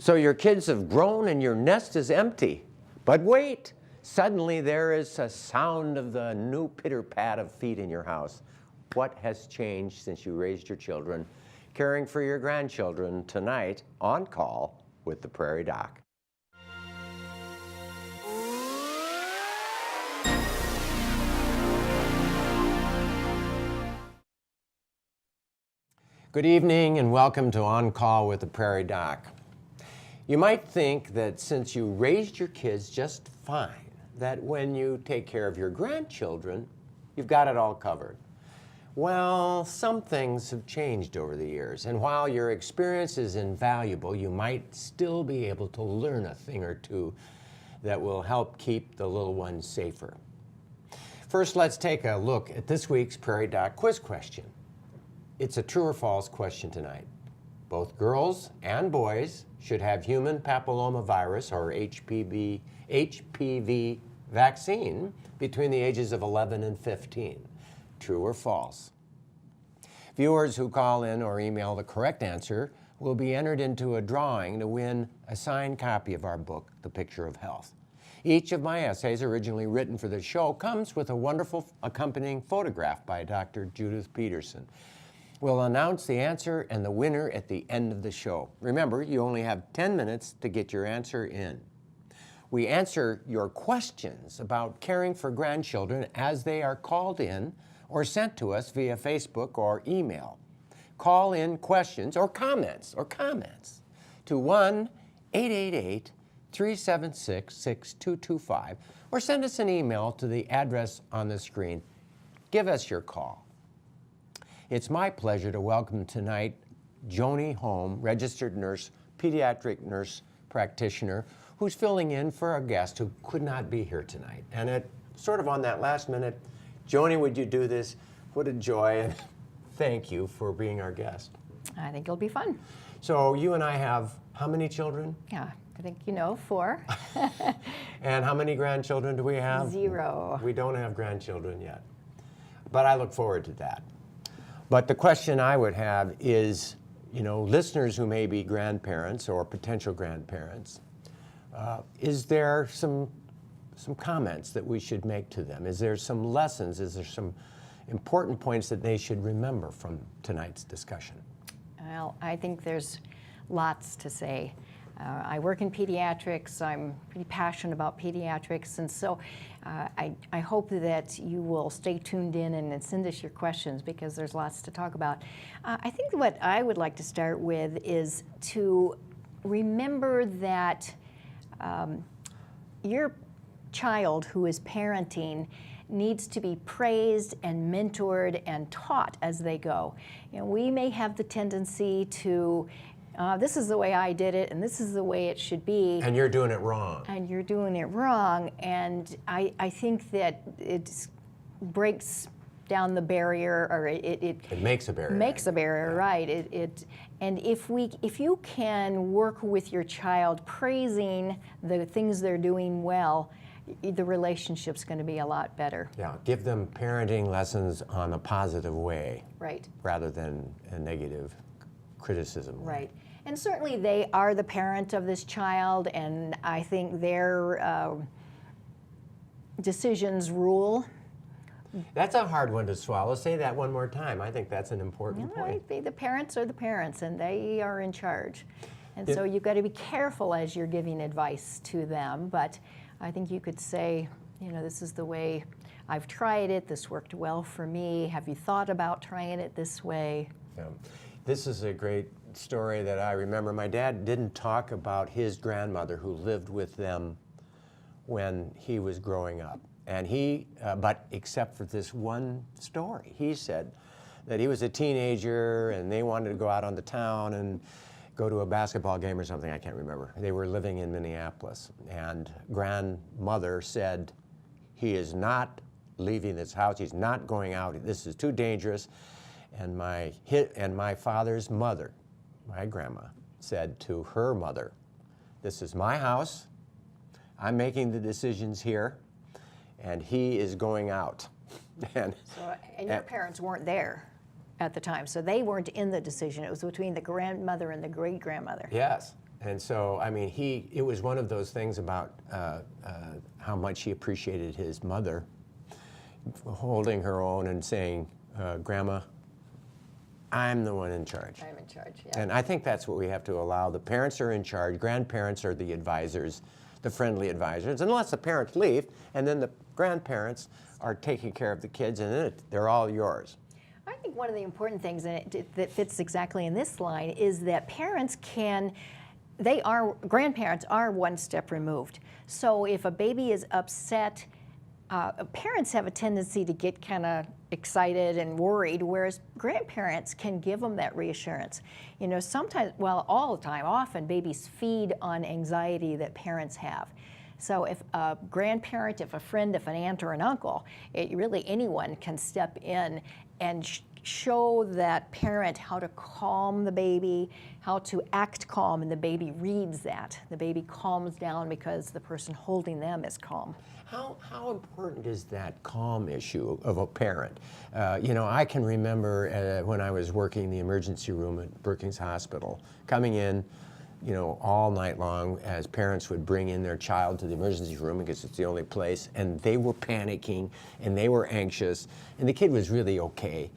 So your kids have grown and your nest is empty. But wait, suddenly there is a sound of the new pitter-pat of feet in your house. What has changed since you raised your children? Caring for your grandchildren tonight on Call with the Prairie Doc. Good evening and welcome to On Call with the Prairie Doc. You might think that since you raised your kids just fine, that when you take care of your grandchildren, you've got it all covered. Well, some things have changed over the years, and while your experience is invaluable, you might still be able to learn a thing or two that will help keep the little ones safer. First, let's take a look at this week's Prairie Doc quiz question. It's a true or false question tonight. Both girls and boys should have human papillomavirus or HPV vaccine between the ages of 11 and 15. True or false? Viewers who call in or email the correct answer will be entered into a drawing to win a signed copy of our book, The Picture of Health. Each of my essays, originally written for the show, comes with a wonderful accompanying photograph by Dr. Judith Peterson. We'll announce the answer and the winner at the end of the show. Remember, you only have 10 minutes to get your answer in. We answer your questions about caring for grandchildren as they are called in or sent to us via Facebook or email. Call in questions or comments to 1-888-376-6225 or send us an email to the address on the screen. Give us your call. It's my pleasure to welcome tonight Joanie Holm, registered nurse, pediatric nurse practitioner, who's filling in for a guest who could not be here tonight. And it sort of on that last minute, Joanie, would you do this? What a joy, and thank you for being our guest. I think it'll be fun. So you and I have how many children? Yeah, I think you know, 4. And how many grandchildren do we have? 0. We don't have grandchildren yet, but I look forward to that. But the question I would have is, you know, listeners who may be grandparents or potential grandparents, is there some comments that we should make to them? Is there some lessons? Is there some important points that they should remember from tonight's discussion? Well, I think there's lots to say. I work in pediatrics. I'm pretty passionate about pediatrics, and so I hope that you will stay tuned in and send us your questions because there's lots to talk about. I think what I would like to start with is to remember that your child who is parenting needs to be praised and mentored and taught as they go. You know, we may have the tendency to this is the way I did it, and this is the way it should be. And you're doing it wrong. And you're doing it wrong. And I think that it breaks down the barrier, or it makes a barrier. Makes a barrier, right? And if you can work with your child praising the things they're doing well, the relationship's going to be a lot better. Yeah, give them parenting lessons on a positive way. Right. Rather than a negative criticism. Right. And certainly they are the parent of this child, and I think their decisions rule. That's a hard one to swallow. Say that one more time. I think that's an important point. The parents are the parents, and they are in charge. And so you've got to be careful as you're giving advice to them. But I think you could say, you know, this is the way I've tried it. This worked well for me. Have you thought about trying it this way? Yeah. This is a great story that I remember. My dad didn't talk about his grandmother who lived with them when he was growing up. And but except for this one story, he said that he was a teenager and they wanted to go out on the town and go to a basketball game or something, I can't remember. They were living in Minneapolis, and grandmother said, he is not leaving this house, he's not going out, this is too dangerous. And my father's mother, my grandma, said to her mother, this is my house, I'm making the decisions here, and he is going out. And your parents weren't there at the time, so they weren't in the decision. It was between the grandmother and the great-grandmother. Yes, And so, I mean, it was one of those things about how much he appreciated his mother holding her own and saying, Grandma, I'm the one in charge. I'm in charge, yeah. And I think that's what we have to allow. The parents are in charge, grandparents are the advisors, the friendly advisors, unless the parents leave, and then the grandparents are taking care of the kids, and then they're all yours. I think one of the important things that fits exactly in this line is that parents grandparents are one step removed. So if a baby is upset, parents have a tendency to get kind of excited and worried, whereas grandparents can give them that reassurance. You know, sometimes, well, all the time, often babies feed on anxiety that parents have. So if a grandparent, if a friend, if an aunt or an uncle, really anyone can step in and show that parent how to calm the baby, how to act calm, and the baby reads that. The baby calms down because the person holding them is calm. How important is that calm issue of a parent? You know, I can remember when I was working in the emergency room at Brookings Hospital, coming in, you know, all night long as parents would bring in their child to the emergency room because it's the only place, and they were panicking and they were anxious, and the kid was really okay.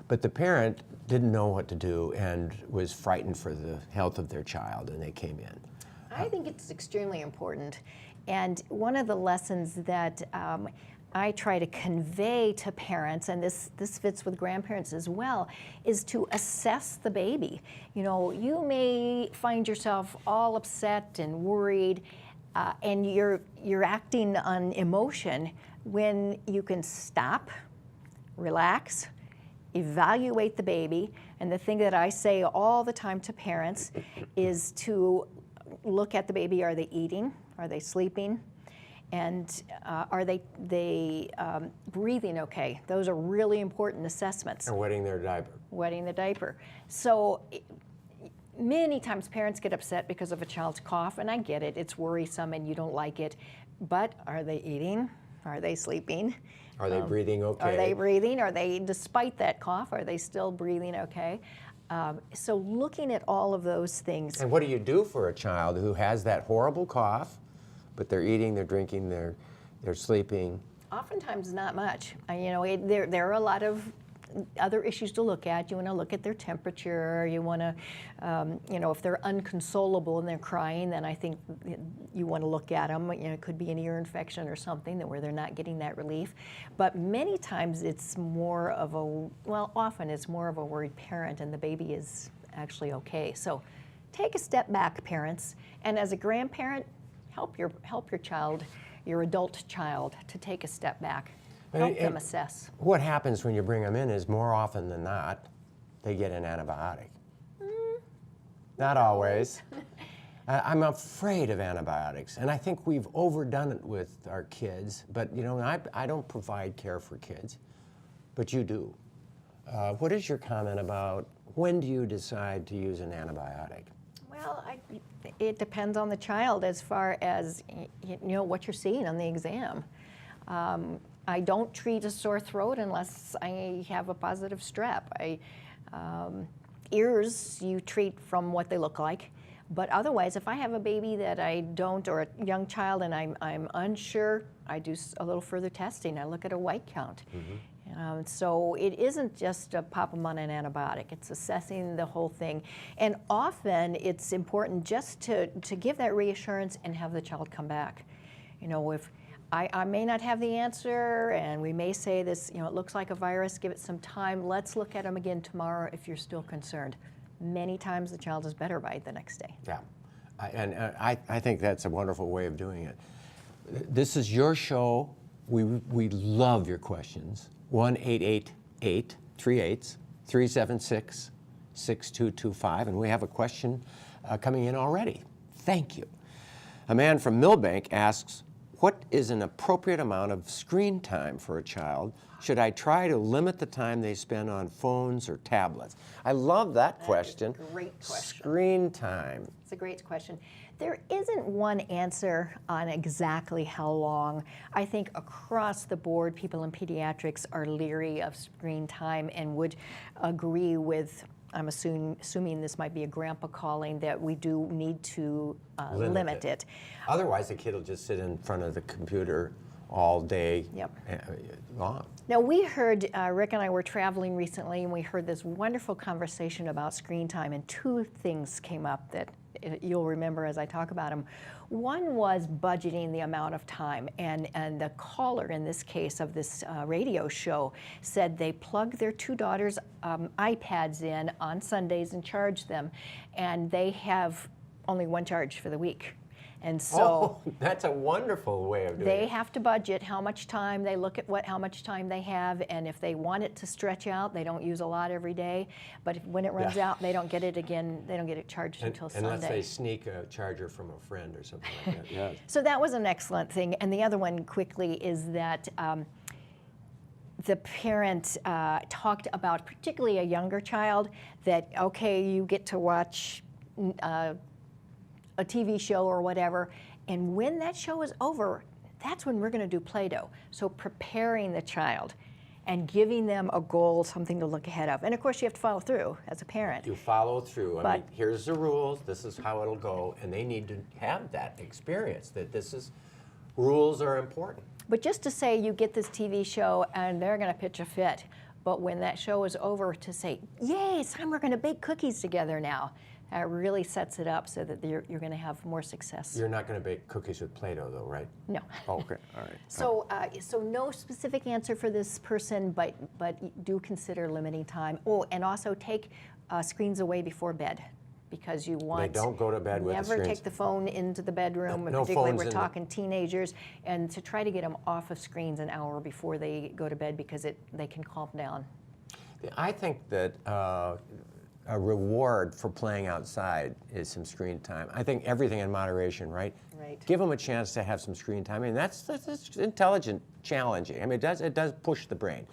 But the parent didn't know what to do and was frightened for the health of their child, and they came in. I think it's extremely important. And one of the lessons that I try to convey to parents, and this fits with grandparents as well, is to assess the baby. You know, you may find yourself all upset and worried, and you're acting on emotion when you can stop, relax, evaluate the baby. And the thing that I say all the time to parents is to look at the baby. Are they eating? Are they sleeping? And are they breathing okay? Those are really important assessments. And wetting their diaper. Wetting the diaper. So many times parents get upset because of a child's cough, and I get it. It's worrisome and you don't like it. But are they eating? Are they sleeping? Are they breathing okay? Are they breathing? Are they, despite that cough, are they still breathing okay? So looking at all of those things. And what do you do for a child who has that horrible cough, but they're eating, they're drinking, they're sleeping? Oftentimes not much. You know, there are a lot of other issues to look at. You want to look at their temperature. You want to, you know, if they're unconsolable and they're crying, then I think you want to look at them. You know, it could be an ear infection or something where they're not getting that relief. But many times it's more of often it's more of a worried parent, and the baby is actually okay. So take a step back, parents, and as a grandparent, help your child, your adult child, to take a step back. Help them assess. What happens when you bring them in is more often than not, they get an antibiotic. Not always. I'm afraid of antibiotics, and I think we've overdone it with our kids. But you know, I don't provide care for kids, but you do. What is your comment about when do you decide to use an antibiotic? Well, it depends on the child as far as you know what you're seeing on the exam. I don't treat a sore throat unless I have a positive strep. Ears you treat from what they look like, but otherwise, if I have a baby that I don't, or a young child, and I'm unsure, I do a little further testing. I look at a white count. So it isn't just a pop them on an antibiotic. It's assessing the whole thing. And often it's important just to give that reassurance and have the child come back. You know, if I may not have the answer, and we may say this, you know, it looks like a virus, give it some time. Let's look at them again tomorrow if you're still concerned. Many times the child is better by the next day. Yeah, I think that's a wonderful way of doing it. This is your show. We love your questions. 1-888-376-6225, and we have a question coming in already. Thank you. A man from Millbank asks, what is an appropriate amount of screen time for a child? Should I try to limit the time they spend on phones or tablets? I love that question. That's a great question. Screen time. It's a great question. There isn't one answer on exactly how long. I think across the board, people in pediatrics are leery of screen time and would agree with I'm assuming this might be a grandpa calling, that we do need to limit it. Otherwise, the kid will just sit in front of the computer all day long. Now, we heard, Rick and I were traveling recently, and we heard this wonderful conversation about screen time, and two things came up that you'll remember as I talk about them. One was budgeting the amount of time, and the caller in this case of this radio show said they plug their two daughters' iPads in on Sundays and charge them, and they have only one charge for the week. And so that's a wonderful way of doing it. They have to budget how much time, they look at how much time they have, and if they want it to stretch out, they don't use a lot every day, but when it runs out, they don't get it again, they don't get it charged until Sunday. Unless they sneak a charger from a friend or something like that. Yeah. So that was an excellent thing. And the other one quickly is that the parent talked about, particularly a younger child, that, okay, you get to watch a TV show or whatever, and when that show is over, that's when we're going to do Play-Doh. So preparing the child and giving them a goal, something to look ahead of. And of course, you have to follow through as a parent. You follow through. I mean, here's the rules, this is how it'll go, and they need to have that experience, that rules are important. But just to say you get this TV show and they're going to pitch a fit, but when that show is over, to say, yay, it's time we're going to bake cookies together now. Really sets it up so that you're going to have more success. You're not going to bake cookies with Play-Doh, though, right? No. Oh, okay, all right. So no specific answer for this person, but do consider limiting time. Oh, and also take screens away before bed, because you want. They don't go to bed with the screens. Never take the phone into the bedroom, No particularly phones we're talking teenagers, and to try to get them off of screens an hour before they go to bed, because they can calm down. I think that a reward for playing outside is some screen time. I think everything in moderation, right? Right. Give them a chance to have some screen time. I mean, that's intelligent, challenging. I mean, it does push the brain.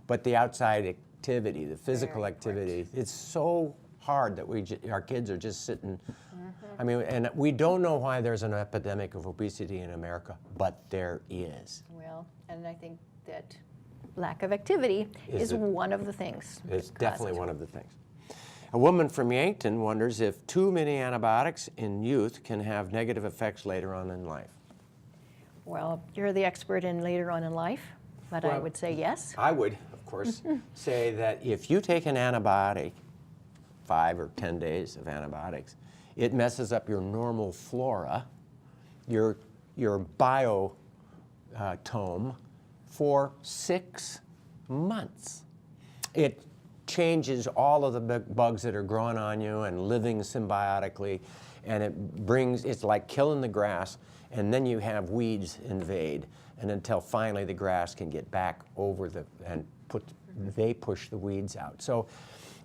But the outside activity, the physical activity, it's so hard that our kids are just sitting. I mean, and we don't know why there's an epidemic of obesity in America, but there is. Well, and I think that lack of activity is one of the things. It's definitely one of the things. A woman from Yankton wonders if too many antibiotics in youth can have negative effects later on in life. Well, you're the expert in later on in life, but I would say yes. I would, of course, say that if you take an antibiotic, 5 or 10 days of antibiotics, it messes up your normal flora, your biotome for 6 months. It changes all of the bugs that are growing on you and living symbiotically, and it's like killing the grass, and then you have weeds invade, and until finally the grass can get back over they push the weeds out. So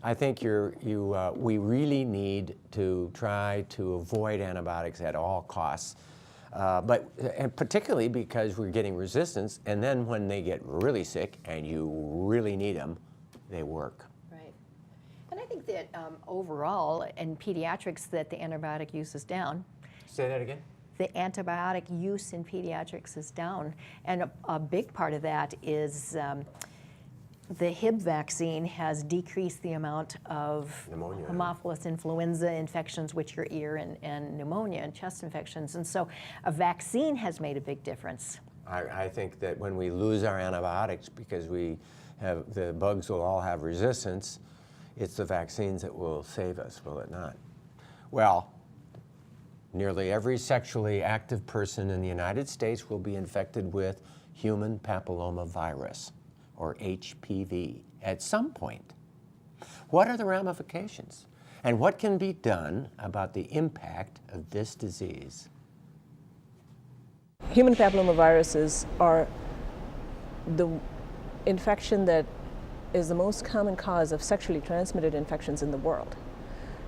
I think we really need to try to avoid antibiotics at all costs. And particularly because we're getting resistance, and then when they get really sick and you really need them, they work. Right. And I think that overall in pediatrics that the antibiotic use is down. Say that again? The antibiotic use in pediatrics is down. And a big part of that is the Hib vaccine has decreased the amount of pneumonia, Haemophilus influenza infections, which are ear and pneumonia and chest infections. And so a vaccine has made a big difference. I think that when we lose our antibiotics because the bugs will all have resistance, it's the vaccines that will save us, will it not? Well, nearly every sexually active person in the United States will be infected with human papillomavirus, or HPV, at some point. What are the ramifications? And what can be done about the impact of this disease? Human papillomaviruses are the infection that is the most common cause of sexually transmitted infections in the world.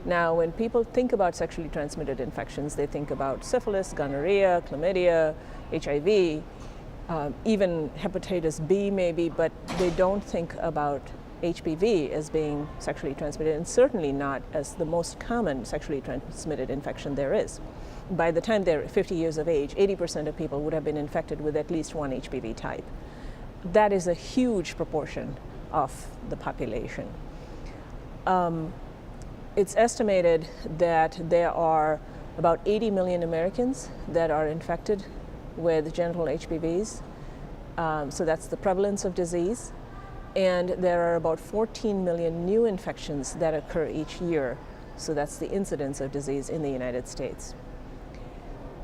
Now, when people think about sexually transmitted infections, they think about syphilis, gonorrhea, chlamydia, HIV, even hepatitis B maybe, but they don't think about HPV as being sexually transmitted, and certainly not as the most common sexually transmitted infection there is. By the time they're 50 years of age, 80% of people would have been infected with at least one HPV type. That is a huge proportion of the population. it's estimated that there are about 80 million Americans that are infected with genital HPVs. So that's the prevalence of disease. And there are about 14 million new infections that occur each year. So that's the incidence of disease in the United States.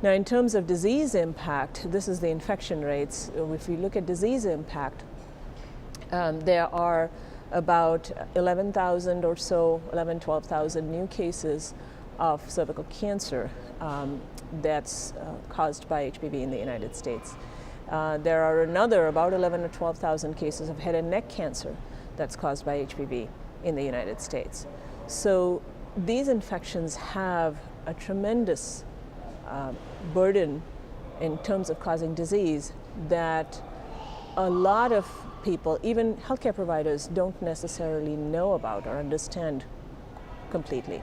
Now, in terms of disease impact, this is the infection rates. If we look at disease impact, there are about 11,000 or so, 12,000 new cases of cervical cancer that's caused by HPV in the United States. There are another about 11 or 12,000 cases of head and neck cancer that's caused by HPV in the United States. So these infections have a tremendous burden in terms of causing disease that a lot of people, even healthcare providers, don't necessarily know about or understand completely.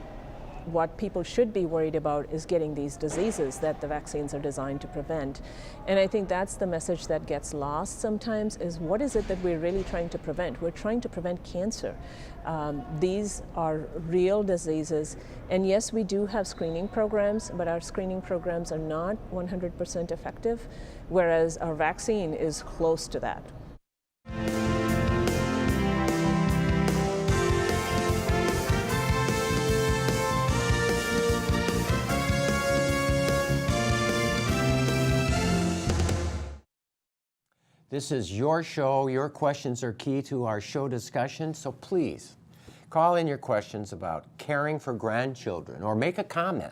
What people should be worried about is getting these diseases that the vaccines are designed to prevent. And I think that's the message that gets lost sometimes, is what is it that we're really trying to prevent? We're trying to prevent cancer. These are real diseases. And yes, we do have screening programs, but our screening programs are not 100% effective, whereas our vaccine is close to that. This is your show. Your questions are key to our show discussion, so please call in your questions about caring for grandchildren or make a comment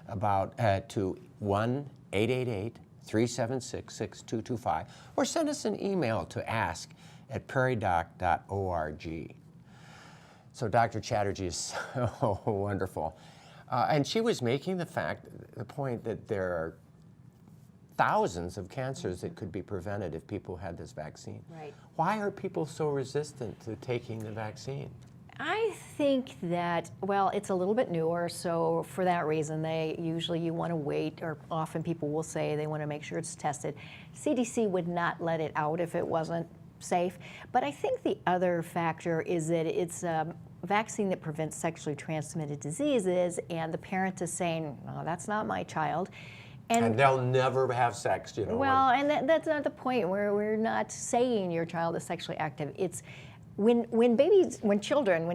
about to 1-888-376-6225 or send us an email to ask@prairiedoc.org. So Dr. Chatterjee is so wonderful. And she was making the point that there are thousands of cancers that could be prevented if people had this vaccine. Right. Why are people so resistant to taking the vaccine? I think that, well, it's a little bit newer, so for that reason, you want to wait, or often people will say they want to make sure it's tested. CDC would not let it out if it wasn't safe. But I think the other factor is that it's a vaccine that prevents sexually transmitted diseases, and the parent is saying, "No, that's not my child." And they'll never have sex, you know. Well, and that's not the point. We're not saying your child is sexually active. It's when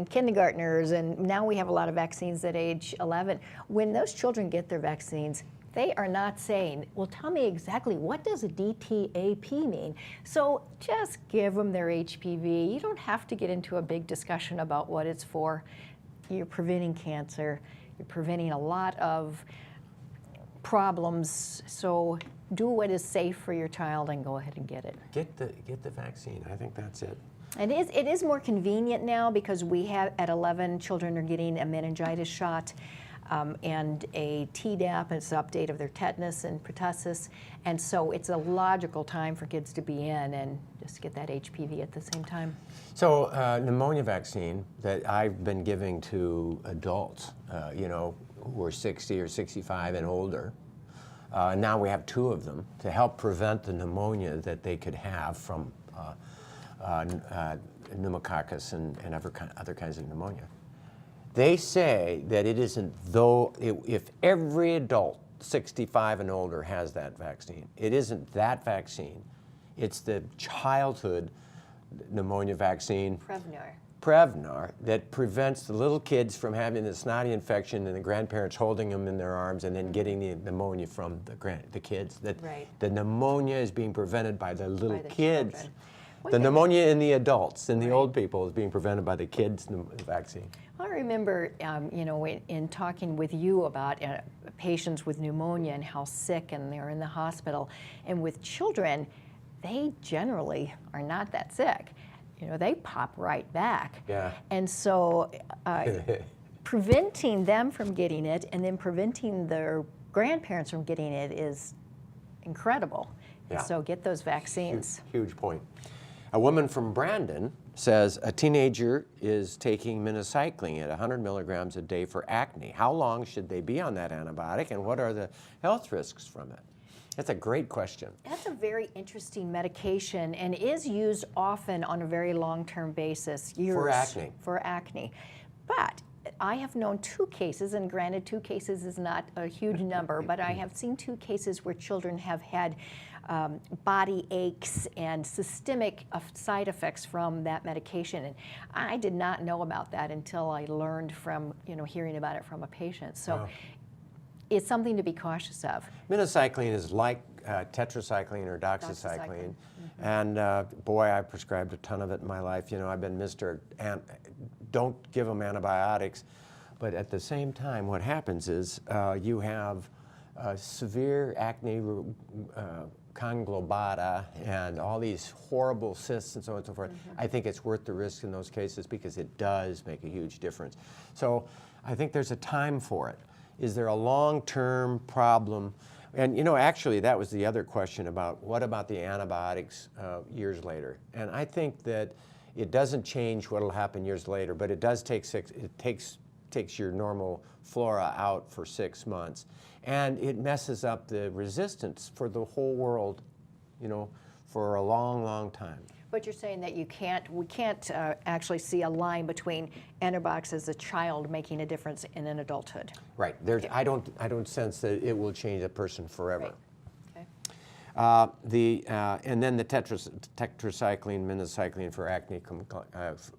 kindergartners, and now we have a lot of vaccines at age 11, when those children get their vaccines, they are not saying, well, tell me exactly, what does a DTaP mean? So just give them their HPV. You don't have to get into a big discussion about what it's for. You're preventing cancer. You're preventing a lot of problems, so do what is safe for your child and go ahead and get it. Get the vaccine. I think that's it. And it is more convenient now because we have, at 11, children are getting a meningitis shot and a Tdap, it's an update of their tetanus and pertussis, and so it's a logical time for kids to be in and just get that HPV at the same time. So pneumonia vaccine that I've been giving to adults, who are 60 or 65 and older. Now we have 2 of them to help prevent the pneumonia that they could have from pneumococcus and other kinds of pneumonia. They say that it isn't, if every adult 65 and older has that vaccine, it isn't that vaccine. It's the childhood pneumonia vaccine. Prevnar, that prevents the little kids from having the snotty infection and the grandparents holding them in their arms and then getting the pneumonia from the kids. The pneumonia is being prevented by the little kids. Children. The pneumonia in the adults and the old people is being prevented by the kids' vaccine. I remember, in talking with you about patients with pneumonia and how sick and they're in the hospital, and with children, they generally are not that sick. They pop right back. Yeah. And so preventing them from getting it and then preventing their grandparents from getting it is incredible. Yeah. So get those vaccines. Huge point. A woman from Brandon says a teenager is taking minocycline at 100 milligrams a day for acne. How long should they be on that antibiotic, and what are the health risks from it? That's a great question. That's a very interesting medication and is used often on a very long-term basis. For acne. For acne. But I have known 2 cases, and granted 2 cases is not a huge number, but I have seen 2 cases where children have had body aches and systemic side effects from that medication. And I did not know about that until I learned from, hearing about it from a patient. So Wow. It's something to be cautious of. Minocycline is like tetracycline or doxycycline. And boy, I prescribed a ton of it in my life. I've been Mr. Don't give them antibiotics. But at the same time, what happens is you have severe acne conglobata and all these horrible cysts and so on and so forth. I think it's worth the risk in those cases because it does make a huge difference. So I think there's a time for it. Is there a long-term problem? And actually that was the other question about what about the antibiotics years later? And I think that it doesn't change what will happen years later, but it does take takes your normal flora out for 6 months. And it messes up the resistance for the whole world, for a long, long time. But you're saying that we can't actually see a line between antibiotics as a child making a difference in an adulthood. Right. I don't sense that it will change a person forever. Right. Okay. And then the tetracycline, minocycline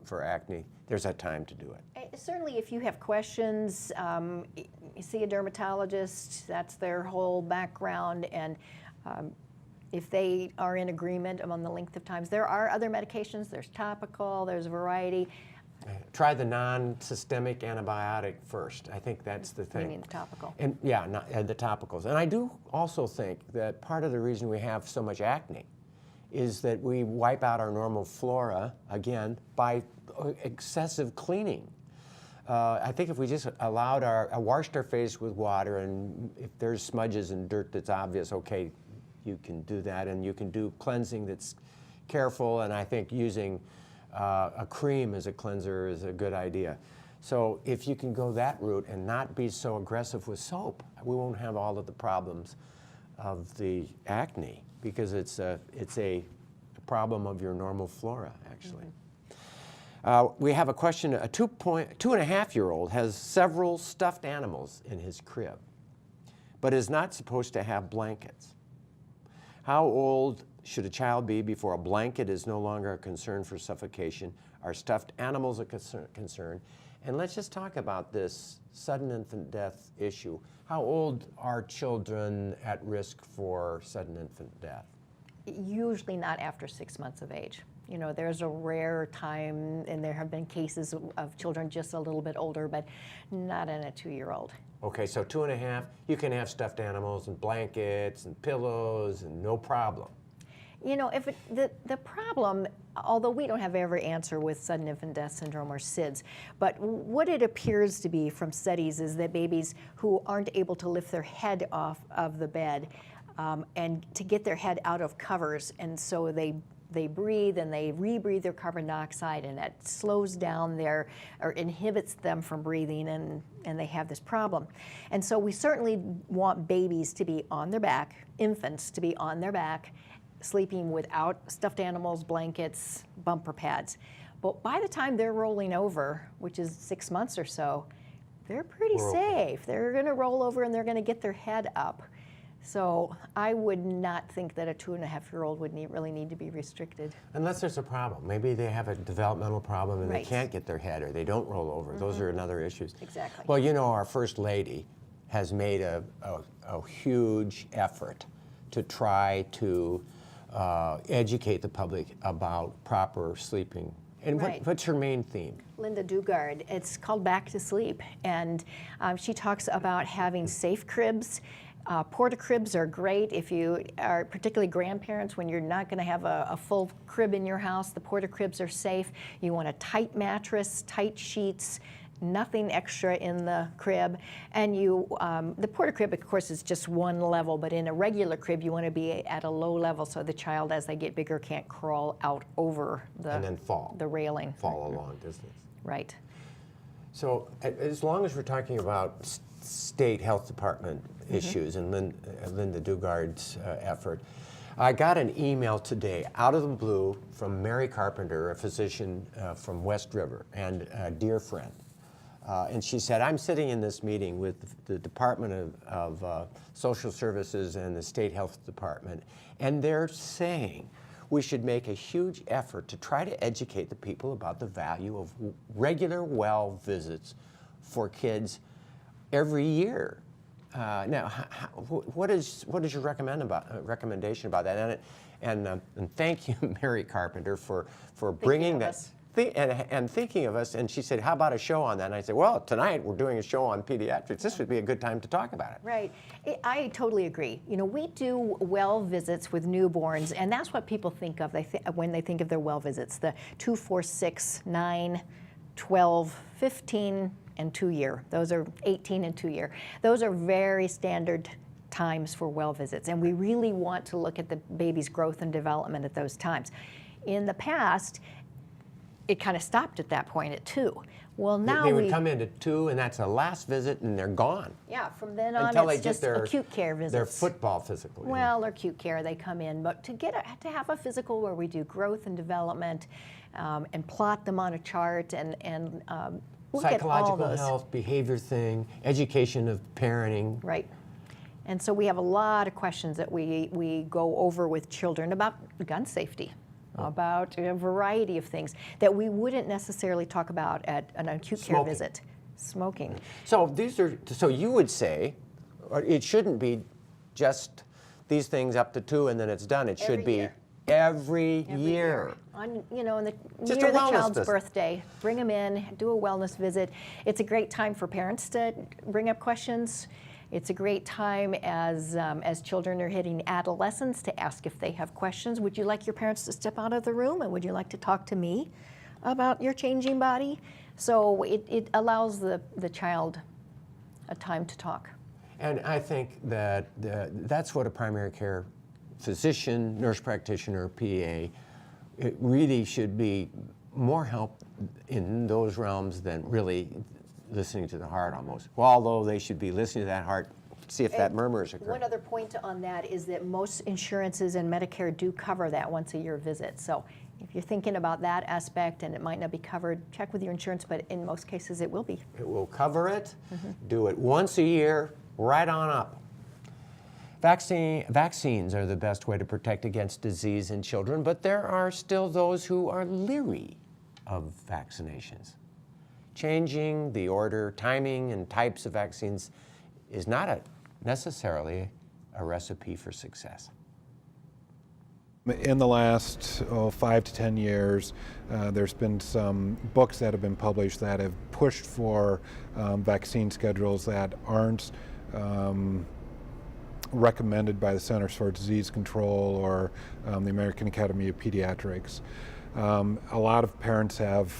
for acne, there's a time to do it. Certainly, if you have questions, you see a dermatologist. That's their whole background, and if they are in agreement among the length of times, there are other medications. There's topical. There's a variety. Try the non-systemic antibiotic first. I think that's the thing. You mean the topical? And yeah, the topicals. And I do also think that part of the reason we have so much acne is that we wipe out our normal flora again by excessive cleaning. I think if we just washed our face with water, and if there's smudges and dirt that's obvious, okay, you can do that, and you can do cleansing that's careful, and I think using a cream as a cleanser is a good idea. So if you can go that route and not be so aggressive with soap, we won't have all of the problems of the acne, because it's a problem of your normal flora, actually. We have a question. A 2.5-year-old has several stuffed animals in his crib, but is not supposed to have blankets. How old should a child be before a blanket is no longer a concern for suffocation? Are stuffed animals a concern? And let's just talk about this sudden infant death issue. How old are children at risk for sudden infant death? Usually not after 6 months of age. There's a rare time, and there have been cases of children just a little bit older, but not in a 2-year-old. Okay, so 2.5, you can have stuffed animals and blankets and pillows and no problem. If the problem, although we don't have every answer with sudden infant death syndrome or SIDS, but what it appears to be from studies is that babies who aren't able to lift their head off of the bed and to get their head out of covers, and so they breathe and they rebreathe their carbon dioxide, and that slows down or inhibits them from breathing, and they have this problem. And so we certainly want babies to be on their back, infants to be on their back, sleeping without stuffed animals, blankets, bumper pads. But by the time they're rolling over, which is 6 months or so, they're pretty safe. They're going to roll over and they're going to get their head up. So I would not think that a 2.5-year-old would really need to be restricted. Unless there's a problem. Maybe they have a developmental problem and Right. they can't get their head, or they don't roll over. Those are another issues. Exactly. Well, our First Lady has made a huge effort to try to educate the public about proper sleeping. And Right. what's her main theme? Linda Dugard. It's called Back to Sleep, and she talks about having safe cribs. Porta cribs are great if you are particularly grandparents, when you're not going to have a full crib in your house. The porta cribs are safe. You want a tight mattress, tight sheets, nothing extra in the crib. And the porta crib, of course, is just one level, but in a regular crib, you want to be at a low level so the child, as they get bigger, can't crawl out over And then fall. the railing. Fall a long distance. Right. So as long as we're talking about state health department issues and Linda Dugard's effort, I got an email today out of the blue from Mary Carpenter, a physician from West River and a dear friend. And she said, I'm sitting in this meeting with the Department of Social Services and the State Health Department, and they're saying we should make a huge effort to try to educate the people about the value of regular well visits for kids every year. Now, what is your recommendation about that? And thank you, Mary Carpenter, for bringing that. And thinking of us, and she said, how about a show on that? And I said, well, tonight we're doing a show on pediatrics. This would be a good time to talk about it. Right. I totally agree. You know, we do well visits with newborns, and that's what people think of when they think of their well visits, the 2, 4, 6, 9, 12, 15, and 2 year. Those are 18 and 2 year. Those are very standard times for well visits, and we really want to look at the baby's growth and development at those times. In the past, it kind of stopped at that point at 2. Well, now they would come in at 2, and that's the last visit, and they're gone. Yeah, from then on, until it's just acute care visits. Their football physical. Well, or acute care, they come in, but to have a physical where we do growth and development, and plot them on a chart, and look at all psychological those. health, behavior thing, education of parenting. Right. And so we have a lot of questions that we go over with children about gun safety, about a variety of things that we wouldn't necessarily talk about at an acute care visit. Smoking. So so you would say, or it shouldn't be just these things up to 2 and then it's done. It should be every year. On, you know, near the Just a wellness child's visit. birthday, bring them in, do a wellness visit. It's a great time for parents to bring up questions. It's a great time as children are hitting adolescence to ask if they have questions. Would you like your parents to step out of the room, and would you like to talk to me about your changing body? So it allows the child a time to talk. And I think that that's what a primary care physician, nurse practitioner, PA, it really should be more help in those realms than really listening to the heart almost. Well, although they should be listening to that heart, see if that murmur is occurring. One other point on that is that most insurances and Medicare do cover that once a year visit. So if you're thinking about that aspect and it might not be covered, check with your insurance, but in most cases it will be. It will cover it. Do it once a year, right on up. Vaccines are the best way to protect against disease in children, but there are still those who are leery of vaccinations. Changing the order, timing, and types of vaccines is not necessarily a recipe for success. In the last 5 to 10 years, there's been some books that have been published that have pushed for vaccine schedules that aren't recommended by the Centers for Disease Control or the American Academy of Pediatrics. A lot of parents have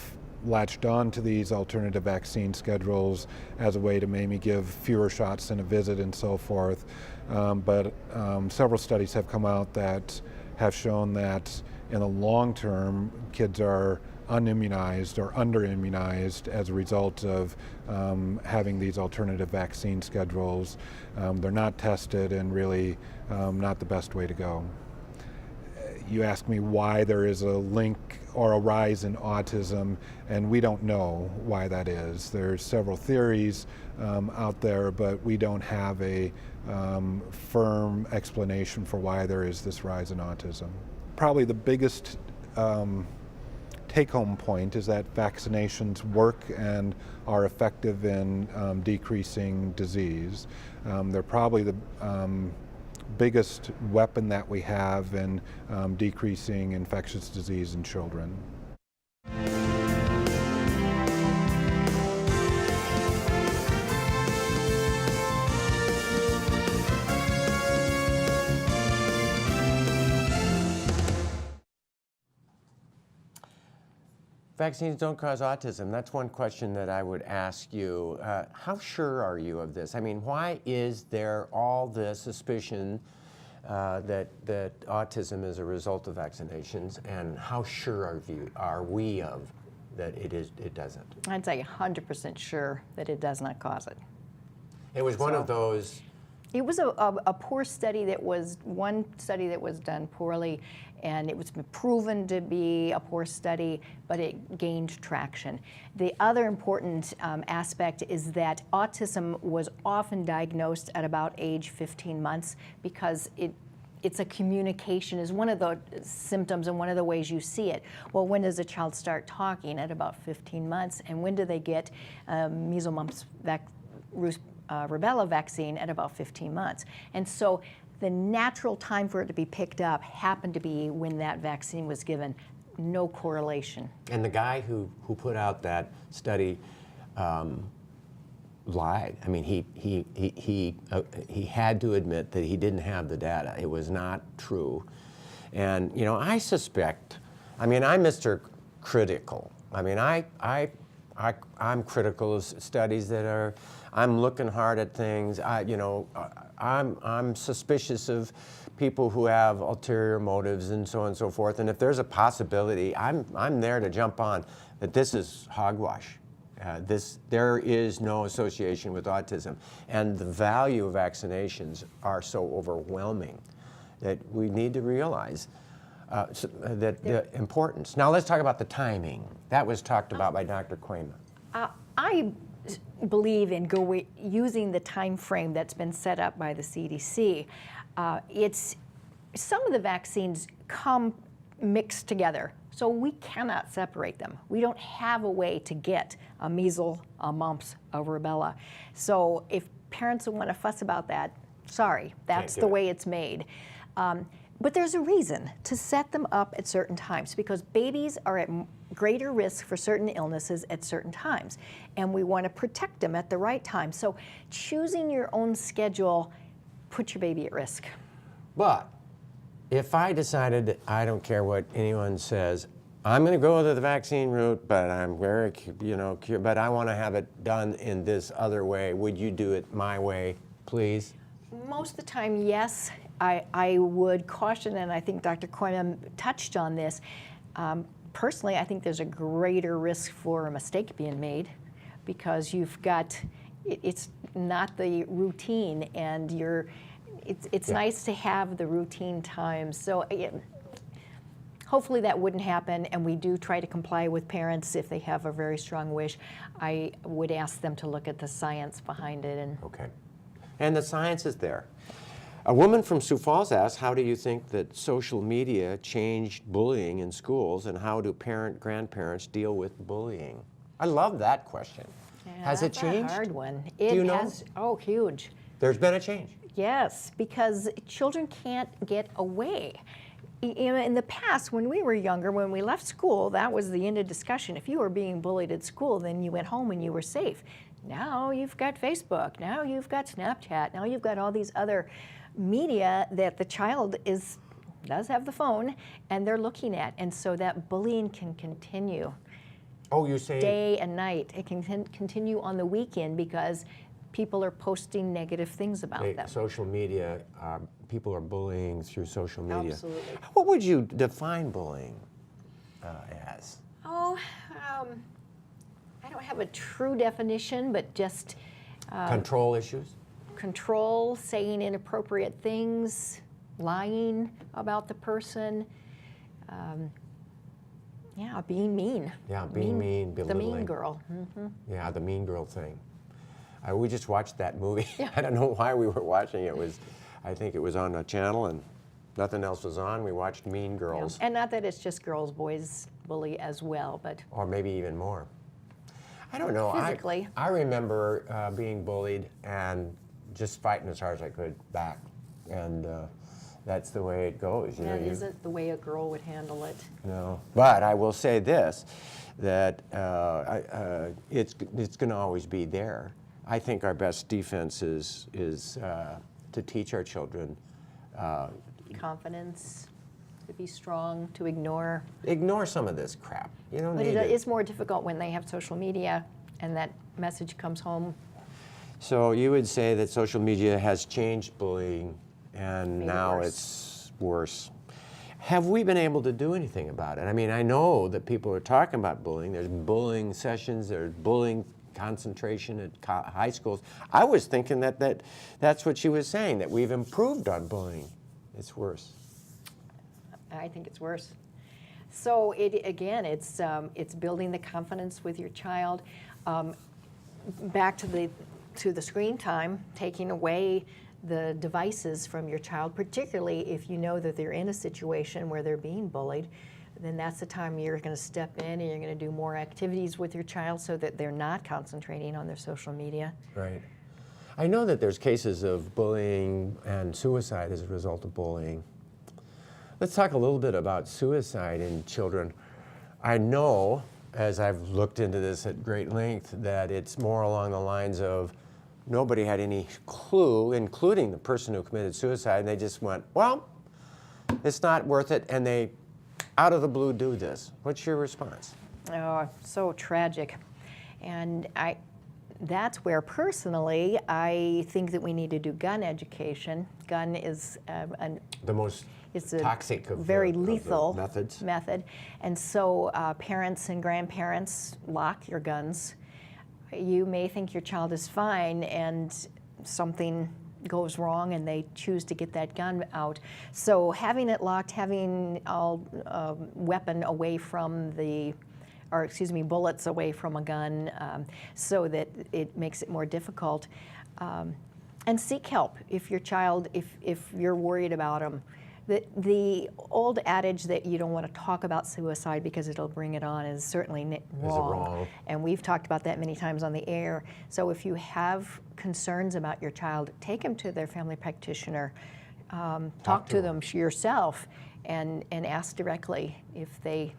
latched on to these alternative vaccine schedules as a way to maybe give fewer shots in a visit and so forth. But several studies have come out that have shown that in the long term, kids are unimmunized or underimmunized as a result of having these alternative vaccine schedules. They're not tested and really not the best way to go. You ask me why there is a link or a rise in autism, and we don't know why that is. There's several theories out there, but we don't have a firm explanation for why there is this rise in autism. Probably the biggest take-home point is that vaccinations work and are effective in decreasing disease. They're probably the biggest weapon that we have in decreasing infectious disease in children. Vaccines don't cause autism. That's one question that I would ask you. How sure are you of this? I mean, why is there all this suspicion that autism is a result of vaccinations, and how sure are we of that it doesn't? I'd say 100% sure that it does not cause it. It was one of those It was a poor study one study that was done poorly, and it was proven to be a poor study, but it gained traction. The other important aspect is that autism was often diagnosed at about age 15 months because it's a communication is one of the symptoms and one of the ways you see it. Well, when does a child start talking? At about 15 months. And when do they get measles, mumps, rubella vaccine? At about 15 months. And so the natural time for it to be picked up happened to be when that vaccine was given. No correlation. And the guy who put out that study lied. I mean, he had to admit that he didn't have the data. It was not true. And you know, I suspect. I mean, I'm Mr. Critical. I mean, I'm critical of studies that are. I'm looking hard at things. I'm suspicious of people who have ulterior motives and so on and so forth. And if there's a possibility, I'm there to jump on that this is hogwash. There is no association with autism, and the value of vaccinations are so overwhelming that we need to realize that the importance. Now let's talk about the timing. That was talked about by Dr. Kooima. I believe in using the time frame that's been set up by the CDC. Some of the vaccines come mixed together, so we cannot separate them. We don't have a way to get a measles, a mumps, a rubella. So if parents want to fuss about that, sorry, that's the way it's made. But there's a reason to set them up at certain times, because babies are at greater risk for certain illnesses at certain times, and we want to protect them at the right time. So choosing your own schedule puts your baby at risk. But if I decided that I don't care what anyone says, I'm going to go the vaccine route, but I'm very, but I want to have it done in this other way. Would you do it my way, please? Most of the time, yes. I would caution, and I think Dr. Kooima touched on this. Personally, I think there's a greater risk for a mistake being made because it's not the routine, and it's nice to have the routine times. So hopefully that wouldn't happen, and we do try to comply with parents if they have a very strong wish. I would ask them to look at the science behind it. Okay. And the science is there. A woman from Sioux Falls asked, how do you think that social media changed bullying in schools, and how do grandparents deal with bullying? I love that question. Yeah, has it changed? That's a hard one. Do you know? Has, oh, huge. There's been a change. Yes, because children can't get away. In the past, when we were younger, when we left school, that was the end of discussion. If you were being bullied at school, then you went home and you were safe. Now you've got Facebook, now you've got Snapchat, now you've got all these other media that the child does have the phone and they're looking at, and so that bullying can continue. Oh, you say day and night. It can continue on the weekend because people are posting negative things about them. Social media, people are bullying through social media. Absolutely. What would you define bullying as? Oh, I don't have a true definition, but just Control issues? control, saying inappropriate things, lying about the person, being mean. Yeah, being mean, The belittling. mean girl. Mm-hmm. Yeah, the mean girl thing. We just watched that movie. I don't know why we were watching it. I think it was on a channel and nothing else was on. We watched Mean Girls. Yeah. And not that it's just girls, boys bully as well, but Or maybe even more. I don't know. Physically. I remember being bullied and just fighting as hard as I could back. And that's the way it goes. that isn't the way a girl would handle it. No. But I will say this, that it's going to always be there. I think our best defense is to teach our children. Confidence, to be strong, to ignore. Ignore some of this crap. You don't But need it it. is more difficult when they have social media and that message comes home. So you would say that social media has changed bullying, and Made it now worse. it's worse. Have we been able to do anything about it? I mean, I know that people are talking about bullying. There's bullying sessions, there's bullying concentration at high schools. I was thinking that's what she was saying, that we've improved on bullying. It's worse. I think it's worse. So it's building the confidence with your child. Back to the screen time, taking away the devices from your child, particularly if you know that they're in a situation where they're being bullied, then that's the time you're going to step in and you're going to do more activities with your child so that they're not concentrating on their social media. Right. I know that there's cases of bullying and suicide as a result of bullying. Let's talk a little bit about suicide in children. I know, as I've looked into this at great length, that it's more along the lines of nobody had any clue, including the person who committed suicide, and they just went, well, it's not worth it, and they, out of the blue, do this. What's your response? Oh, so tragic. And that's where, personally, I think that we need to do gun education. Gun is the most toxic of very the lethal method. And so parents and grandparents, lock your guns. You may think your child is fine and something goes wrong and they choose to get that gun out. So having it locked, having a weapon away from bullets away from a gun, so that it makes it more difficult. And seek help if your child, if you're worried about them. The old adage that you don't want to talk about suicide because it'll bring it on is certainly wrong. And we've talked about that many times on the air. So if you have concerns about your child, take them to their family practitioner. Talk to them yourself and ask directly if they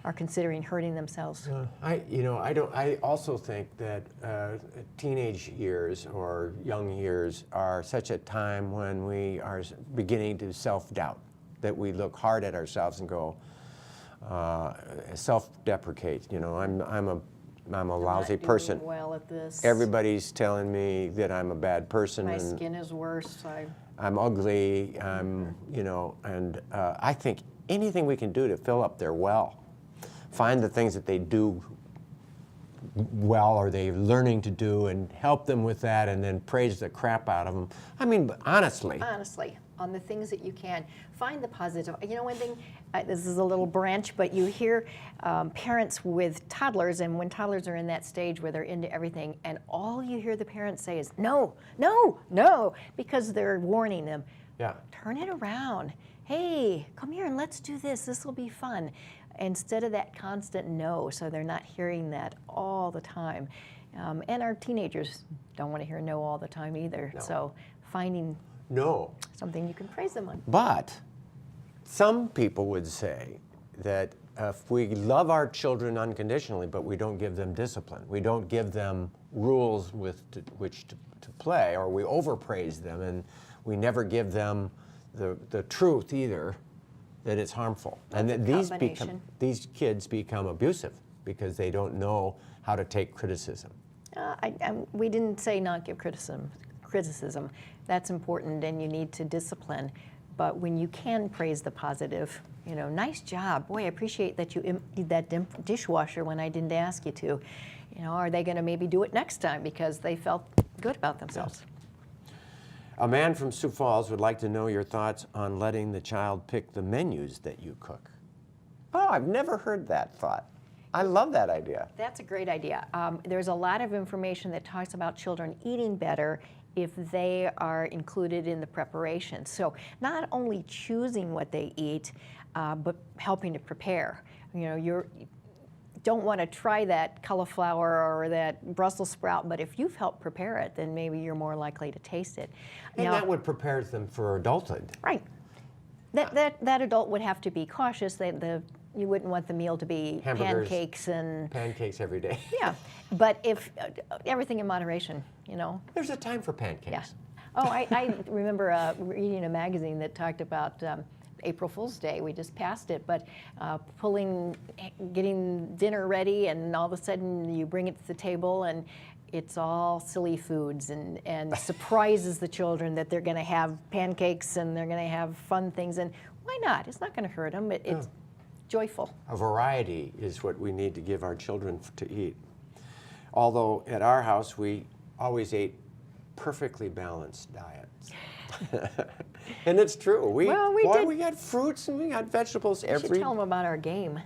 are considering hurting themselves. I also think that teenage years or young years are such a time when we are beginning to self-doubt, that we look hard at ourselves and go, self-deprecate. I'm a lousy person. Well at this. Everybody's telling me that I'm a bad person. My skin is worse. I'm ugly. And I think anything we can do to fill up their well. Find the things that they do well or they're learning to do and help them with that and then praise the crap out of them. I mean, honestly. Honestly, on the things that you can. Find the positive. You know, one thing, this is a little branch, but you hear parents with toddlers, and when toddlers are in that stage where they're into everything, and all you hear the parents say is, no, no, no, because they're warning them. Yeah. Turn it around. Hey, come here and let's do this. This will be fun. Instead of that constant no, so they're not hearing that all the time. And our teenagers don't want to hear no all the time either. No. So finding something you can praise them on. But some people would say that if we love our children unconditionally, but we don't give them discipline, we don't give them rules with which to play, or we overpraise them and we never give them the truth either, that it's harmful. That's and that these kids become abusive because they don't know how to take criticism. We didn't say not give criticism. That's important, and you need to discipline. But when you can praise the positive, nice job. Boy, I appreciate that you emptied that dishwasher when I didn't ask you to. Are they going to maybe do it next time because they felt good about themselves? Yes. A man from Sioux Falls would like to know your thoughts on letting the child pick the menus that you cook. Oh, I've never heard that thought. I love that idea. That's a great idea. There's a lot of information that talks about children eating better if they are included in the preparation. So not only choosing what they eat, but helping to prepare. You don't want to try that cauliflower or that Brussels sprout, but if you've helped prepare it, then maybe you're more likely to taste it. And that would prepare them for adulthood. Right. That adult would have to be cautious. You wouldn't want the meal to be Hamburgers, pancakes and... Pancakes every day. Yeah, but if everything in moderation, There's a time for pancakes. Yeah. Oh, I remember reading a magazine that talked about April Fool's Day. We just passed it, but getting dinner ready, and all of a sudden you bring it to the table and it's all silly foods and surprises the children that they're going to have pancakes and they're going to have fun things. And why not? It's not going to hurt them. It's joyful. A variety is what we need to give our children to eat. Although at our house, we always ate perfectly balanced diets. And it's true. We got fruits and we got vegetables You should tell them about our game.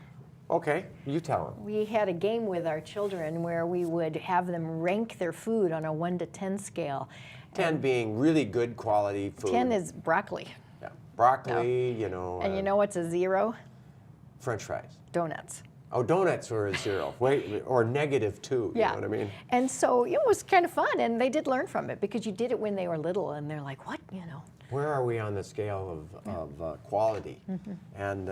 Okay, you tell them. We had a game with our children where we would have them rank their food on a 1 to 10 scale. 10 being really good quality food. 10 is broccoli. Yeah. Broccoli, you know. And you know what's a 0? French fries. Donuts. Oh, donuts were a 0. Wait, or -2, you know what I mean? And so it was kind of fun, and they did learn from it because you did it when they were little, and they're like, what, you know? Where are we on the scale of quality? And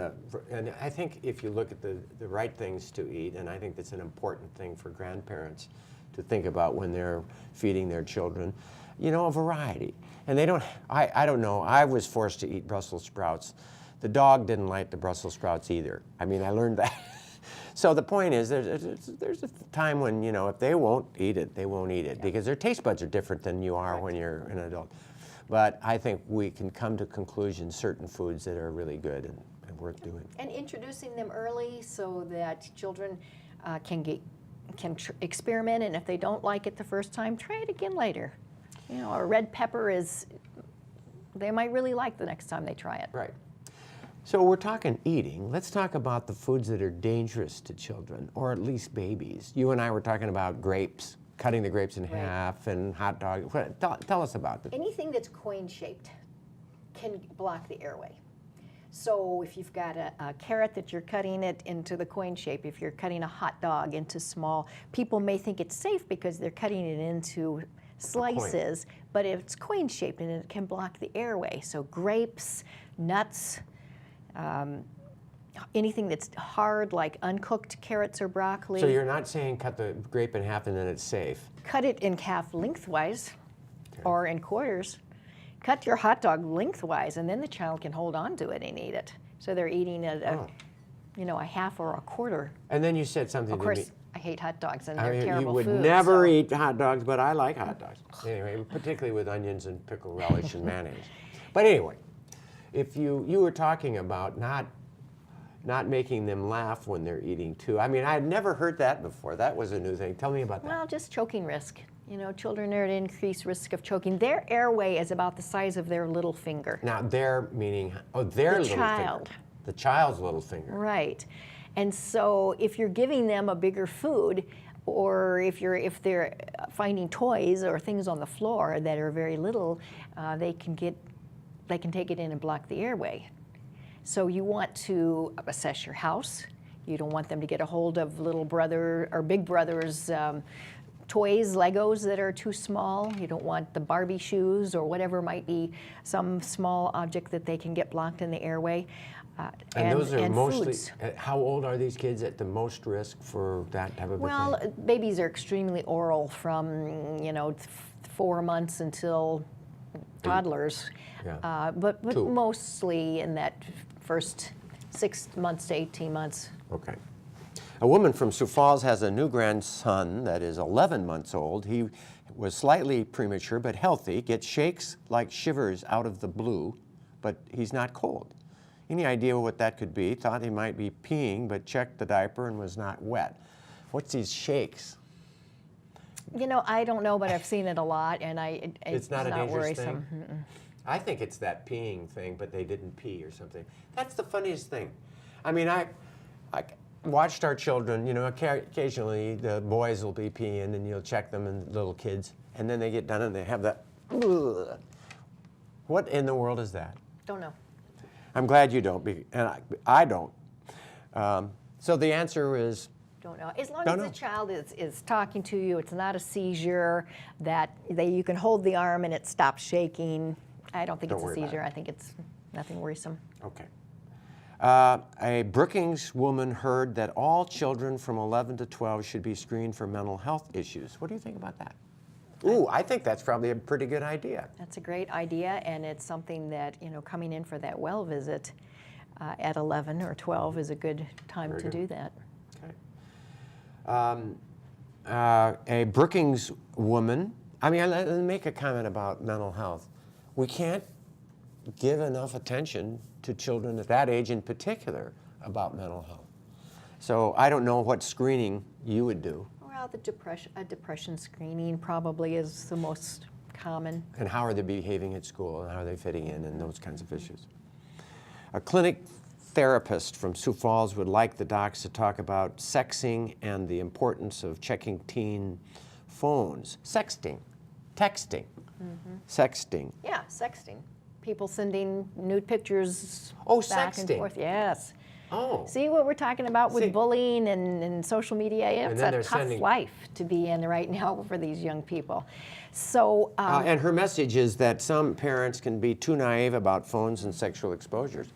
I think if you look at the right things to eat, and I think that's an important thing for grandparents to think about when they're feeding their children, you know, a variety. And they don't, I don't know, I was forced to eat Brussels sprouts. The dog didn't like the Brussels sprouts either. I mean, I learned that. So the point is, there's a time when, you know, if they won't eat it, they won't eat it, because their taste buds are different than you are when you're an adult. But I think we can come to conclusions, certain foods that are really good and worth doing. And introducing them early so that children can experiment, and if they don't like it the first time, try it again later. You know, a red pepper they might really like the next time they try it. Right. So we're talking eating. Let's talk about the foods that are dangerous to children, or at least babies. You and I were talking about grapes, cutting the grapes in half, and hot dogs. Tell us about this. Anything that's coin-shaped can block the airway. So if you've got a carrot that you're cutting it into the coin shape, if you're cutting a hot dog into small, people may think it's safe because they're cutting it into slices, but it's coin-shaped and it can block the airway. So grapes, nuts, anything that's hard like uncooked carrots or broccoli. So you're not saying cut the grape in half and then it's safe? Cut it in half lengthwise or in quarters. Cut your hot dog lengthwise, and then the child can hold on to it and eat it. So they're eating a half or a quarter. And then you said something of to course, me. I hate hot dogs, and they're terrible food. You would food, never eat hot dogs, but I like hot dogs. Anyway, particularly with onions and pickle relish and mayonnaise. But anyway, if you were talking about not making them laugh when they're eating too. I mean, I had never heard that before. That was a new thing. Tell me about that. Well, just choking risk. You know, children are at increased risk of choking. Their airway is about the size of their little finger. Now, their meaning, their little child. finger. The child's little finger. Right. And so if you're giving them a bigger food, or if they're finding toys or things on the floor that are very little, they can take it in and block the airway. So you want to assess your house. You don't want them to get a hold of little brother or big brother's toys, Legos that are too small. You don't want the Barbie shoes or whatever might be some small object that they can get blocked in the airway. And those are mostly, foods. How old are these kids at the most risk for that type of a thing? Babies are extremely oral from, 4 months until toddlers. Yeah. But mostly in that first 6 months to 18 months. Okay. A woman from Sioux Falls has a new grandson that is 11 months old. He was slightly premature but healthy, gets shakes like shivers out of the blue, but he's not cold. Any idea what that could be? Thought he might be peeing, but checked the diaper and was not wet. What's these shakes? I don't know, but I've seen it a lot, and it's not a dangerous worrisome. thing? I think it's that peeing thing, but they didn't pee or something. That's the funniest thing. I mean, I watched our children, occasionally the boys will be peeing and you'll check them, and little kids, and then they get done and they have that, ugh. What in the world is that? Don't know. I'm glad you don't, and I don't. So the answer is? Don't know. As long as the child is talking to you, it's not a seizure, that you can hold the arm and it stops shaking. I don't think it's a seizure. I think it's nothing worrisome. Okay. A Brookings woman heard that all children from 11 to 12 should be screened for mental health issues. What do you think about that? Ooh, I think that's probably a pretty good idea. That's a great idea, and it's something that, coming in for that well visit at 11 or 12 is a good time to do that. Okay. A Brookings woman, let me make a comment about mental health. We can't give enough attention to children at that age in particular about mental health. So I don't know what screening you would do. Well, Well, a depression screening probably is the most common. And how are they behaving at school, and how are they fitting in, and those kinds of issues. A clinic therapist from Sioux Falls would like the docs to talk about sexing and the importance of checking teen phones. Sexting, texting, sexting. Yeah, sexting. People sending nude pictures Oh, back and sexting. forth. Yes. Oh. See what we're talking about with See. bullying and social media? It's then a they're tough sending- life to be in right now for these young people. So, And her message is that some parents can be too naive about phones and sexual exposures.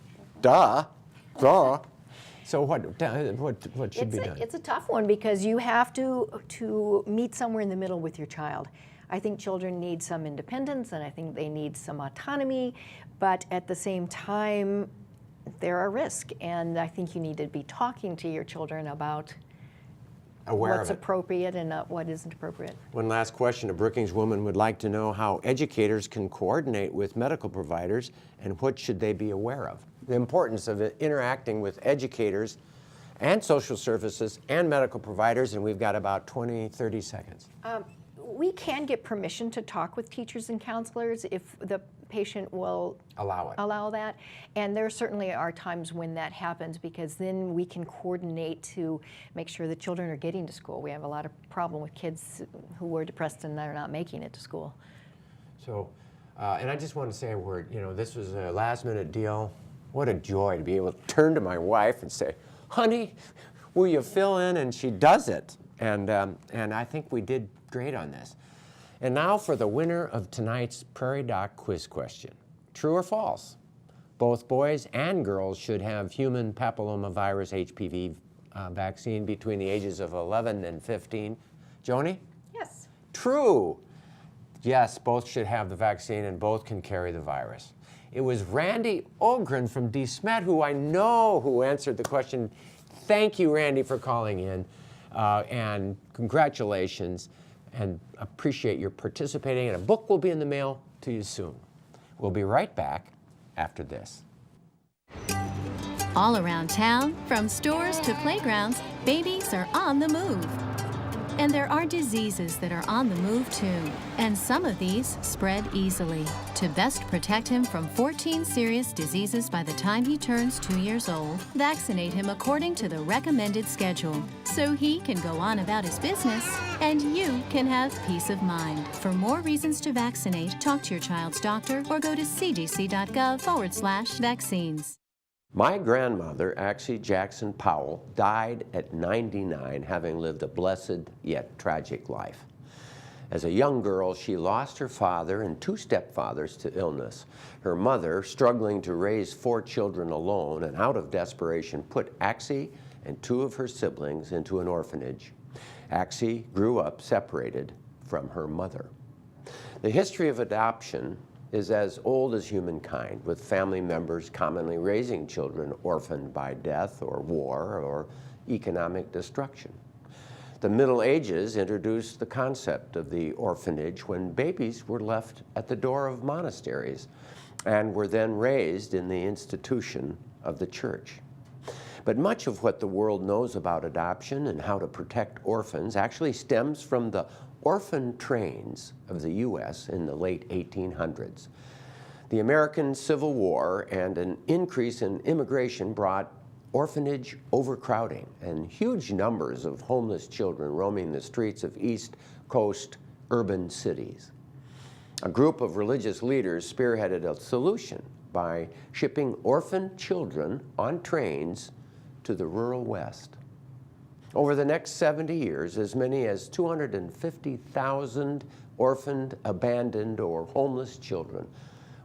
Duh. So what should be done? it's a tough one because you have to meet somewhere in the middle with your child. I think children need some independence, and I think they need some autonomy, but at the same time, there are risks, and I think you need to be talking to your children about Aware what's of it. appropriate and what isn't appropriate. One last question. A Brookings woman would like to know how educators can coordinate with medical providers and what should they be aware of. The importance of interacting with educators and social services and medical providers, and we've got about 20, 30 seconds. We can get permission to talk with teachers and counselors if the patient will Allow it. that. And there certainly are times when that happens because then we can coordinate to make sure the children are getting to school. We have a lot of problem with kids who are depressed and they're not making it to school. So, and I just want to say a word. You know, this was a last-minute deal. What a joy to be able to turn to my wife and say, honey, will you fill in? And she does it. And I think we did great on this. And now for the winner of tonight's Prairie Doc quiz question. True or false? Both boys and girls should have human papillomavirus HPV vaccine between the ages of 11 and 15. Joanie? Yes. True. Yes, both should have the vaccine and both can carry the virus. It was Randy Ogren from DeSmet who I know who answered the question. Thank you, Randy, for calling in. And congratulations, and appreciate your participating. And a book will be in the mail to you soon. We'll be right back after this. All around town, from stores to playgrounds, babies are on the move. And there are diseases that are on the move too. And some of these spread easily. To best protect him from 14 serious diseases by the time he turns 2 years old, vaccinate him according to the recommended schedule. So he can go on about his business and you can have peace of mind. For more reasons to vaccinate, talk to your child's doctor or go to cdc.gov/vaccines. My grandmother, Axie Jackson Powell, died at 99, having lived a blessed yet tragic life. As a young girl, she lost her father and 2 stepfathers to illness. Her mother, struggling to raise 4 children alone and out of desperation, put Axie and 2 of her siblings into an orphanage. Axie grew up separated from her mother. The history of adoption is as old as humankind, with family members commonly raising children orphaned by death or war or economic destruction. The Middle Ages introduced the concept of the orphanage when babies were left at the door of monasteries and were then raised in the institution of the church. But much of what the world knows about adoption and how to protect orphans actually stems from the orphan trains of the U.S. in the late 1800s. The American Civil War and an increase in immigration brought orphanage overcrowding and huge numbers of homeless children roaming the streets of East Coast urban cities. A group of religious leaders spearheaded a solution by shipping orphan children on trains to the rural West. Over the next 70 years, as many as 250,000 orphaned, abandoned, or homeless children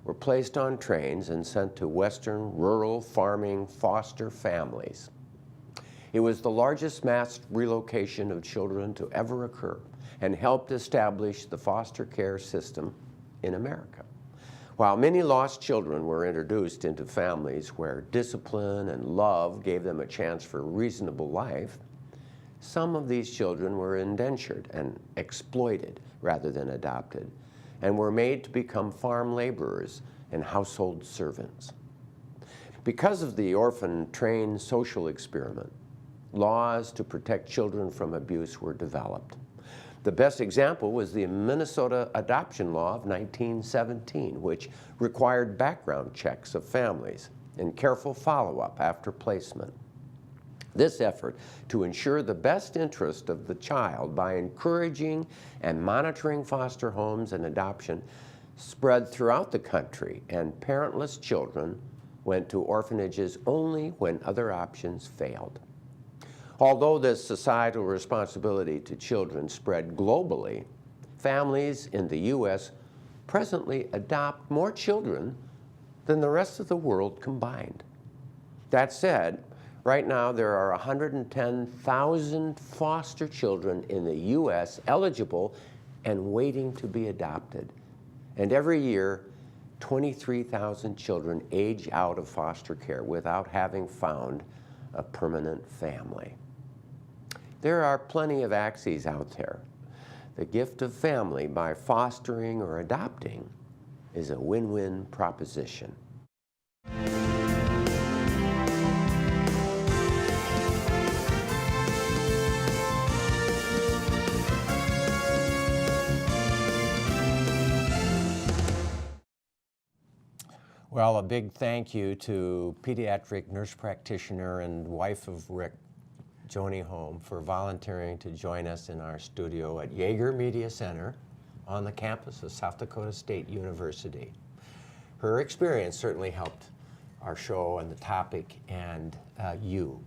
were placed on trains and sent to Western rural farming foster families. It was the largest mass relocation of children to ever occur and helped establish the foster care system in America. While many lost children were introduced into families where discipline and love gave them a chance for a reasonable life, some of these children were indentured and exploited rather than adopted, and were made to become farm laborers and household servants. Because of the orphan train social experiment, laws to protect children from abuse were developed. The best example was the Minnesota adoption law of 1917, which required background checks of families and careful follow-up after placement. This effort to ensure the best interest of the child by encouraging and monitoring foster homes and adoption spread throughout the country, and parentless children went to orphanages only when other options failed. Although this societal responsibility to children spread globally, families in the U.S. presently adopt more children than the rest of the world combined. That said, right now there are 110,000 foster children in the U.S. eligible and waiting to be adopted. And every year, 23,000 children age out of foster care without having found a permanent family. There are plenty of axes out there. The gift of family by fostering or adopting is a win-win proposition. Well, a big thank you to pediatric nurse practitioner and wife of Rick, Joanie Holm, for volunteering to join us in our studio at Yeager Media Center on the campus of South Dakota State University. Her experience certainly helped our show and the topic and you.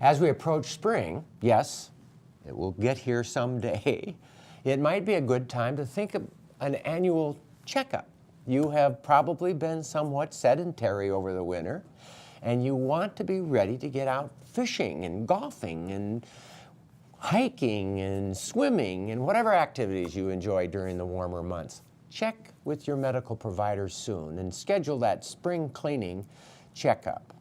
As we approach spring, yes, it will get here someday, it might be a good time to think of an annual checkup. You have probably been somewhat sedentary over the winter, and you want to be ready to get out fishing and golfing and hiking and swimming and whatever activities you enjoy during the warmer months. Check with your medical providers soon and schedule that spring cleaning checkup.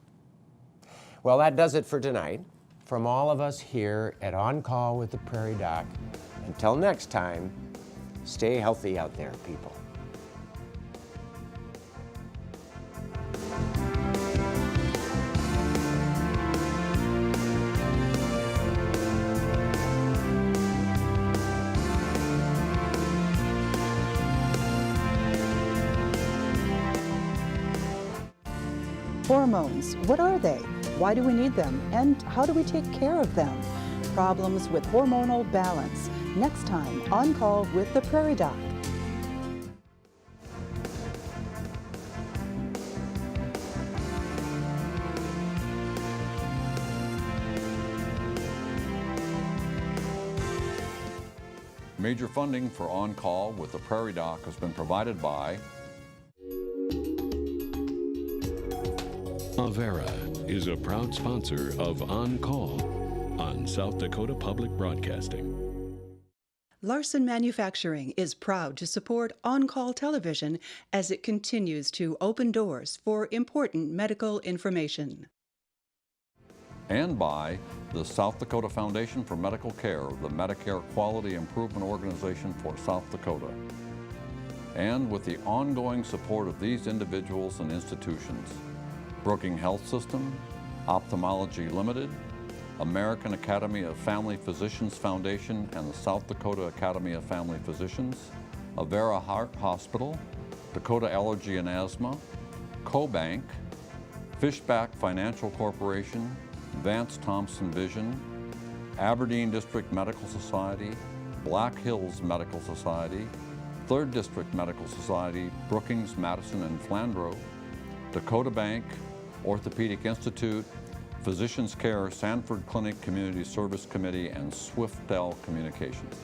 Well, that does it for tonight. From all of us here at On Call with the Prairie Doc, until next time, stay healthy out there, people. Hormones, what are they? Why do we need them? And how do we take care of them? Problems with hormonal balance. Next time, On Call with the Prairie Doc. Major funding for On Call with the Prairie Doc has been provided by Avera is a proud sponsor of On Call on South Dakota Public Broadcasting. Larson Manufacturing is proud to support On Call Television as it continues to open doors for important medical information. and by the South Dakota Foundation for Medical Care, the Medicare Quality Improvement Organization for South Dakota, and with the ongoing support of these individuals and institutions: Brookings Health System, Ophthalmology Limited, American Academy of Family Physicians Foundation and the South Dakota Academy of Family Physicians, Avera Heart Hospital, Dakota Allergy and Asthma, CoBank, Fishback Financial Corporation, Vance Thompson Vision, Aberdeen District Medical Society, Black Hills Medical Society, 3rd District Medical Society, Brookings, Madison, and Flandreau, Dakota Bank, Orthopedic Institute, Physicians Care, Sanford Clinic Community Service Committee, and Swiftel Communications.